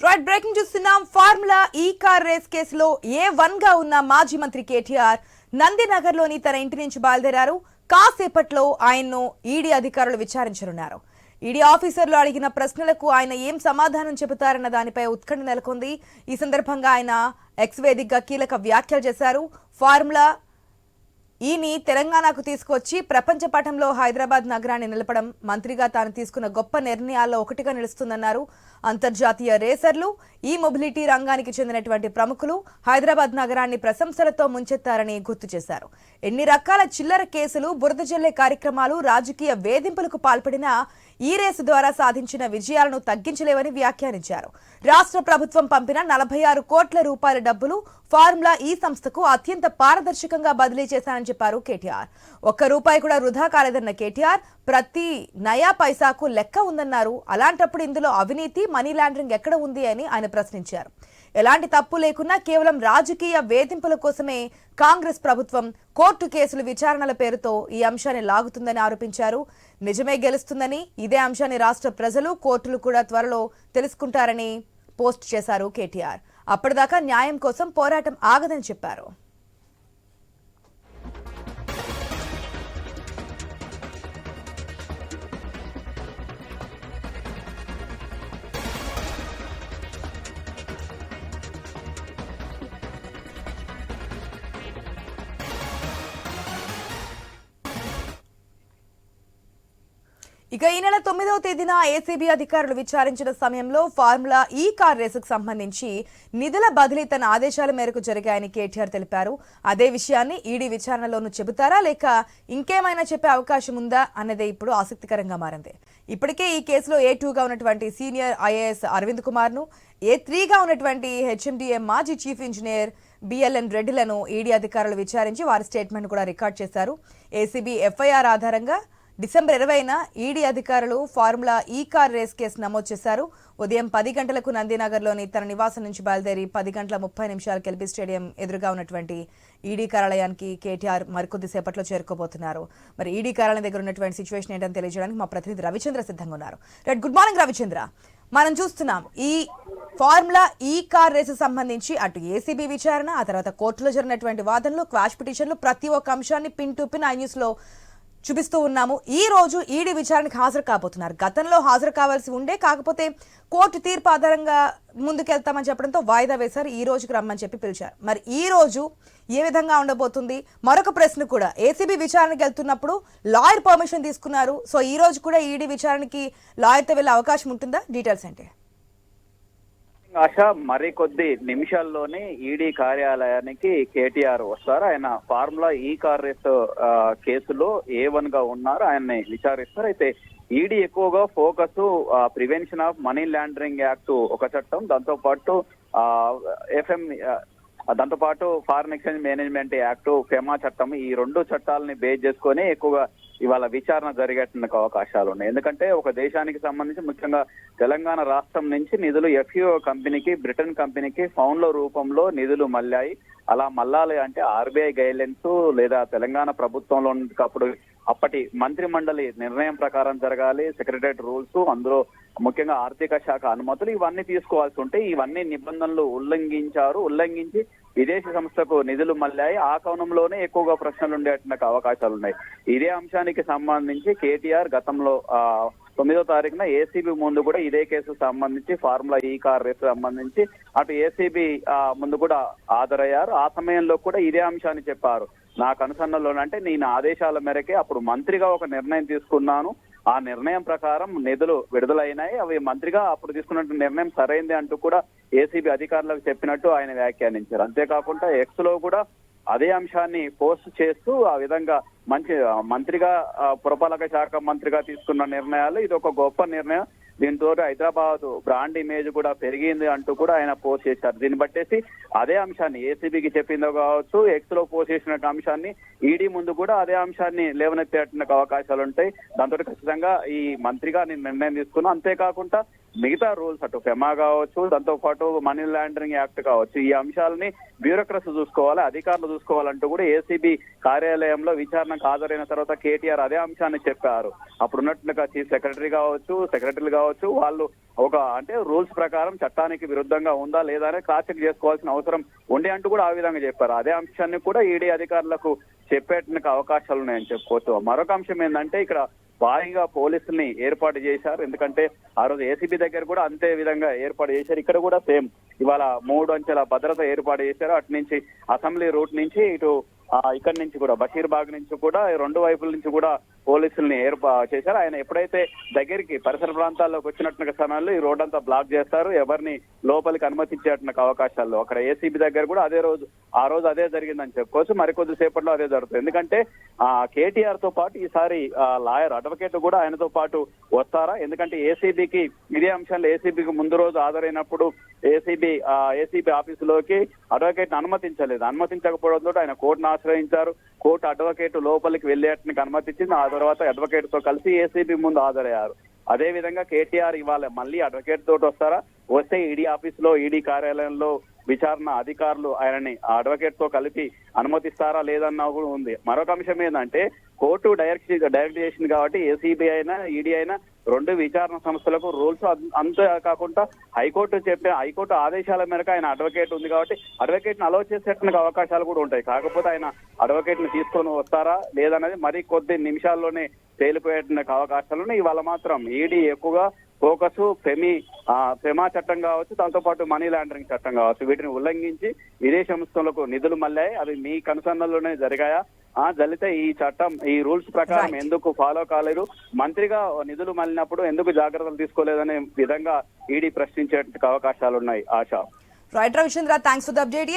Right breaking చూస్తున్నాం. Formula ఈ car race కేసులో A1 గా ఉన్న మాజీ మంత్రి కేటీఆర్ నందినగర్ లోని తన ఇంటి నుంచి బయలుదేరారు. కాసేపట్లో ఆయన్ను ఈడీ అధికారులు విచారించనున్నారు. ఈడీ ఆఫీసర్లు అడిగిన ప్రశ్నలకు ఆయన ఏం సమాధానం చెబుతారన్న దానిపై ఉత్కంఠ నెలకొంది. ఈ సందర్భంగా ఆయన ఎక్స్ వేదికగా కీలక వ్యాఖ్యలు చేశారు. ఫార్ములా ఈని తెలంగాణకు తీసుకొచ్చి ప్రపంచ పటంలో హైదరాబాద్ నగరాన్ని నిలపడం మంత్రిగా తాను తీసుకున్న గొప్ప నిర్ణయాల్లో ఒకటిగా నిలుస్తుందన్నారు. అంతర్జాతీయ రేసర్లు, ఈ మొబిలిటీ రంగానికి చెందినటువంటి ప్రముఖులు హైదరాబాద్ నగరాన్ని ప్రశంసలతో ముంచెత్తారని గుర్తు చేశారు. ఎన్ని రకాల చిల్లర కేసులు, బురద జల్లే కార్యక్రమాలు, రాజకీయ వేధింపులకు పాల్పడినా ఈ రేసు ద్వారా సాధించిన విజయాలను తగ్గించలేవని వ్యాఖ్యానించారు. రాష్ట్ర ప్రభుత్వం పంపిన 46 కోట్ల రూపాయల డబ్బులు ఫార్ములా ఈ సంస్థకు అత్యంత పారదర్శకంగా బదిలీ చేశానని చెప్పారు కేటీఆర్. ఒక్క రూపాయి కూడా వృధా కాలేదన్న కేటీఆర్ ప్రతి నయా పైసాకు లెక్క ఉందన్నారు. అలాంటప్పుడు ఇందులో అవినీతి, మనీ లాండరింగ్ ఎక్కడ ఉంది అని ఆయన ప్రశ్నించారు. ఎలాంటి తప్పు లేకున్నా కేవలం రాజకీయ వేధింపుల కోసమే కాంగ్రెస్ ప్రభుత్వం కోర్టు కేసులు విచారణల పేరుతో ఈ అంశాన్ని లాగుతుందని ఆరోపించారు. నిజమే గెలుస్తుందని, ఇదే అంశాన్ని రాష్ట్ర ప్రజలు, కోర్టులు కూడా త్వరలో తెలుసుకుంటారని పోస్ట్ చేశారు కేటీఆర్. అప్పటిదాకా న్యాయం కోసం పోరాటం ఆగదని చెప్పారు. ఇక ఈ నెల 9వ తేదీన ఏసీబీ అధికారులు విచారించిన సమయంలో ఫార్ములా ఈ కార్ రేసుకు సంబంధించి నిధుల బదిలీ తన ఆదేశాల మేరకు జరిగాయని కేటీఆర్ తెలిపారు. అదే విషయాన్ని ఈడీ విచారణలోనూ చెబుతారా లేక ఇంకేమైనా చెప్పే అవకాశం ఉందా అన్నదే ఇప్పుడు ఆసక్తికరంగా మారింది. ఇప్పటికే ఈ కేసులో A2గా ఉన్నటువంటి సీనియర్ ఐఏఎస్ అరవింద్ కుమార్ ను, A3గా ఉన్నటువంటి HMDA మాజీ చీఫ్ ఇంజనీర్ BLN రెడ్డిలను ఈడీ అధికారులు విచారించి వారి స్టేట్మెంట్ కూడా రికార్డ్ చేశారు. ఏసీబీ FIR ఆధారంగా డిసెంబర్ 20న ఈడీ అధికారులు ఫార్ములా ఈ కార్ రేస్ కేసు నమోదు చేశారు. ఉదయం 10 గంటలకు నందినగర్లోని తన నివాసం నుంచి బయలుదేరి 10 గంటల 30 నిమిషాలకు ఎల్బీ స్టేడియం ఎదురుగా ఉన్నటువంటి ఈడీ కార్యాలయానికి కేటీఆర్ మరికొద్ది సేపట్లో చేరుకోబోతున్నారు. మరి ఈడీ కార్యాలయం దగ్గర ఉన్నటువంటి సిచ్యువేషన్ ఏంటని తెలియజేయడానికి మా ప్రతినిధి రవిచంద్ర సిద్ధంగా ఉన్నారు. Right, good morning Ravichandra. మనం చూస్తున్నాం ఈ ఫార్ములా ఈ కార్ రేసు సంబంధించి అటు ఏసీబీ విచారణ, ఆ తర్వాత కోర్టులో జరిగినటువంటి వాదనలు, క్వాష్ పిటిషన్లు, ప్రతి ఒక్క అంశాన్ని పిన్ టు పిన్ న్యూస్ లో చూపిస్తూ ఉన్నాము. ఈ రోజు ఈడీ విచారణకు హాజరు కాబోతున్నారు. గతంలో హాజరు కావాల్సి ఉండే, కాకపోతే కోర్టు తీర్పు ఆధారంగా ముందుకెళ్తామని చెప్పడంతో వాయిదా వేశారు. ఈ రోజుకి రమ్మని చెప్పి పిలిచారు. మరి ఈ రోజు ఏ విధంగా ఉండబోతుంది? మరొక ప్రశ్న కూడా, ఏసీబీ విచారణకు వెళ్తున్నప్పుడు లాయర్ పర్మిషన్ తీసుకున్నారు. సో ఈ రోజు కూడా ఈడీ విచారణకి లాయర్తో వెళ్ళే అవకాశం ఉంటుందా? డీటెయిల్స్ అంటే ఆశ, మరికొద్ది నిమిషాల్లోనే ఈడీ కార్యాలయానికి కేటీఆర్ వస్తారు. ఆయన ఫార్ములా ఈ కార్ రేస్ కేసులో A1 గా ఉన్నారు. ఆయన్ని విచారిస్తారు. అయితే ఈడీ ఎక్కువగా focus prevention of money laundering act ఒక చట్టం, దాంతో పాటు foreign exchange management act, FEMA చట్టం, ఈ 2 చట్టాలని బేస్ చేసుకొని ఎక్కువగా ఇవాళ విచారణ జరిగేందుకు అవకాశాలు ఉన్నాయి. ఎందుకంటే ఒక దేశానికి సంబంధించి ముఖ్యంగా తెలంగాణ రాష్ట్రం నుంచి నిధులు FUO కంపెనీకి, బ్రిటన్ కంపెనీకి ఫౌండ్ల రూపంలో నిధులు మళ్ళాయి. అలా మళ్ళాలి అంటే RBI గైడ్లైన్స్ లేదా తెలంగాణ ప్రభుత్వంలో అప్పుడు అప్పటి మంత్రి మండలి నిర్ణయం ప్రకారం జరగాలి. సెక్రటరియట్ రూల్స్, అందులో ముఖ్యంగా ఆర్థిక శాఖ అనుమతులు, ఇవన్నీ తీసుకోవాల్సి ఉంటే ఇవన్నీ నిబంధనలు ఉల్లంఘించి విదేశీ సంస్థకు నిధులు మళ్ళాయి. ఆ కోణంలోనే ఎక్కువగా ప్రశ్నలు ఉండేటువంటి అవకాశాలు ఉన్నాయి. ఇదే అంశానికి సంబంధించి కేటీఆర్ గతంలో 9వ తారీఖున ఏసీబీ ముందు కూడా ఇదే కేసుకు సంబంధించి ఫార్ములా ఈ కార్ రేసు సంబంధించి అటు ఏసీబీ ముందు కూడా హాజరయ్యారు. ఆ సమయంలో కూడా ఇదే అంశాన్ని చెప్పారు. నాకు అనుసరణలోనంటే నేను ఆదేశాల మేరకే అప్పుడు మంత్రిగా ఒక నిర్ణయం తీసుకున్నాను. ఆ నిర్ణయం ప్రకారం నిధులు విడుదలైనాయి. అవి మంత్రిగా అప్పుడు తీసుకున్న నిర్ణయం సరైంది అంటూ కూడా ఏసీబీ అధికారులకు చెప్పినట్టు ఆయన వ్యాఖ్యానించారు. అంతేకాకుండా ఎక్స్ లో కూడా అదే అంశాన్ని పోస్ట్ చేస్తూ ఆ విధంగా మంత్రిగా, పురపాలక శాఖ మంత్రిగా తీసుకున్న నిర్ణయాలు ఇది ఒక గొప్ప నిర్ణయం, దీంతో హైదరాబాద్ బ్రాండ్ ఇమేజ్ కూడా పెరిగింది అంటూ కూడా ఆయన పోస్ట్ చేశారు. దీన్ని బట్టేసి అదే అంశాన్ని ఏసీబీకి చెప్పిందో కావచ్చు, ఎక్స్ లో పోస్ట్ చేసిన అంశాన్ని ఈడీ ముందు కూడా అదే అంశాన్ని లేవనెత్తేటువంటి అవకాశాలు ఉంటాయి. దాంతో ఖచ్చితంగా ఈ మంత్రిగా నేను నిర్ణయం తీసుకున్నాను. అంతేకాకుండా మిగతా రూల్స్ అటు ఫెమా కావచ్చు, దాంతో పాటు మనీ లాండరింగ్ యాక్ట్ కావచ్చు, ఈ అంశాలని బ్యూరోక్రసీ చూసుకోవాలి, అధికారులు చూసుకోవాలంటూ కూడా ఏసీబీ కార్యాలయంలో విచారణకు హాజరైన తర్వాత కేటీఆర్ అదే అంశాన్ని చెప్పారు. అప్పుడున్నట్టుగా చీఫ్ సెక్రటరీలు కావచ్చు వాళ్ళు అంటే రూల్స్ ప్రకారం చట్టానికి విరుద్ధంగా ఉందా లేదా అని క్రాస్ చెక్ చేసుకోవాల్సిన అవసరం ఉండే అంటూ కూడా ఆ విధంగా చెప్పారు. అదే అంశాన్ని కూడా ఈడీ అధికారులకు చెప్పేటానికి అవకాశాలు ఉన్నాయని చెప్పుకోవచ్చు. మరొక అంశం ఏంటంటే ఇక్కడ భారీగా పోలీసుల్ని ఏర్పాటు చేశారు. ఎందుకంటే ఆ రోజు ఏసీబీ దగ్గర కూడా అంతే విధంగా ఏర్పాటు చేశారు. ఇక్కడ కూడా సేమ్ ఇవాళ 3 అంచెల భద్రత ఏర్పాటు చేశారు. అటు నుంచి అసెంబ్లీ రూట్ నుంచి ఇటు ఇక్కడి నుంచి కూడా బషీర్బాగ్ నుంచి కూడా 2 వైపుల నుంచి కూడా పోలీసుల్ని ఏర్పాటు చేశారు. ఆయన ఎప్పుడైతే దగ్గరికి పరిసర ప్రాంతాల్లోకి వచ్చినట్టు సమయంలో ఈ రోడ్ అంతా బ్లాక్ చేస్తారు. ఎవరిని లోపలికి అనుమతించేట అవకాశాలు అక్కడ ఏసీబీ దగ్గర కూడా ఆ రోజు అదే జరిగిందని చెప్పుకోవచ్చు. మరికొద్ది సేపట్లో అదే జరుగుతుంది. ఎందుకంటే కేటీఆర్ తో పాటు ఈసారి లాయర్ అడ్వకేట్ కూడా ఆయనతో పాటు వస్తారా? ఎందుకంటే ఏసీబీకి ఇదే అంశాలు ఏసీబీకి ముందు రోజు హాజరైనప్పుడు ఏసీబీ ఆఫీసులోకి అడ్వకేట్ అనుమతించకపోవడంతో ఆయన కోర్టును ఆశ్రయించారు. కోర్టు అడ్వకేట్ లోపలికి వెళ్ళేటానికి అనుమతించింది. ఆ తర్వాత అడ్వకేట్ తో కలిసి ఏసీబీ ముందు హాజరయ్యారు. అదే విధంగా కేటీఆర్ ఇవాళ మళ్ళీ అడ్వకేట్ తోటి వస్తారా? వస్తే ఈడీ ఆఫీసులో ఈడీ కార్యాలయంలో విచారణ అధికారులు ఆయనని అడ్వకేట్ తో కలిపి అనుమతిస్తారా లేదన్నా కూడా ఉంది. మరొక అంశం ఏంటంటే కోర్టు డైరెక్ట్ చేసింది కాబట్టి ఏసీబీ అయినా ఈడీ అయినా 2 విచారణ సంస్థలకు రూల్స్ అంతే కాకుండా హైకోర్టు ఆదేశాల మేరకు ఆయన అడ్వకేట్ ఉంది కాబట్టి అడ్వకేట్ ని అలో చేసేటానికి అవకాశాలు కూడా ఉంటాయి. కాకపోతే ఆయన అడ్వకేట్ ని తీసుకొని వస్తారా లేదన్నది మరి కొద్ది నిమిషాల్లోనే తేలిపోయేటానికి అవకాశాలు ఇవాళ మాత్రం ఈడీ ఎక్కువగా ఫోకస్ ఫెమా చట్టం కావచ్చు, దాంతో పాటు మనీ లాండరింగ్ చట్టం కావచ్చు, వీటిని ఉల్లంఘించి విదేశీ సంస్థలకు నిధులు మళ్ళాయి. అవి మీ కనుసన్నల్లోనే జరిగాయా? జరిగితే ఈ చట్టం ఈ రూల్స్ ప్రకారం ఎందుకు ఫాలో కాలేదు? మంత్రిగా నిధులు మళ్ళినప్పుడు ఎందుకు జాగ్రత్తలు తీసుకోలేదనే విధంగా ఈడీ ప్రశ్నించే అవకాశాలు ఉన్నాయి. ఆశ. Right Ravichandra, thanks for the update.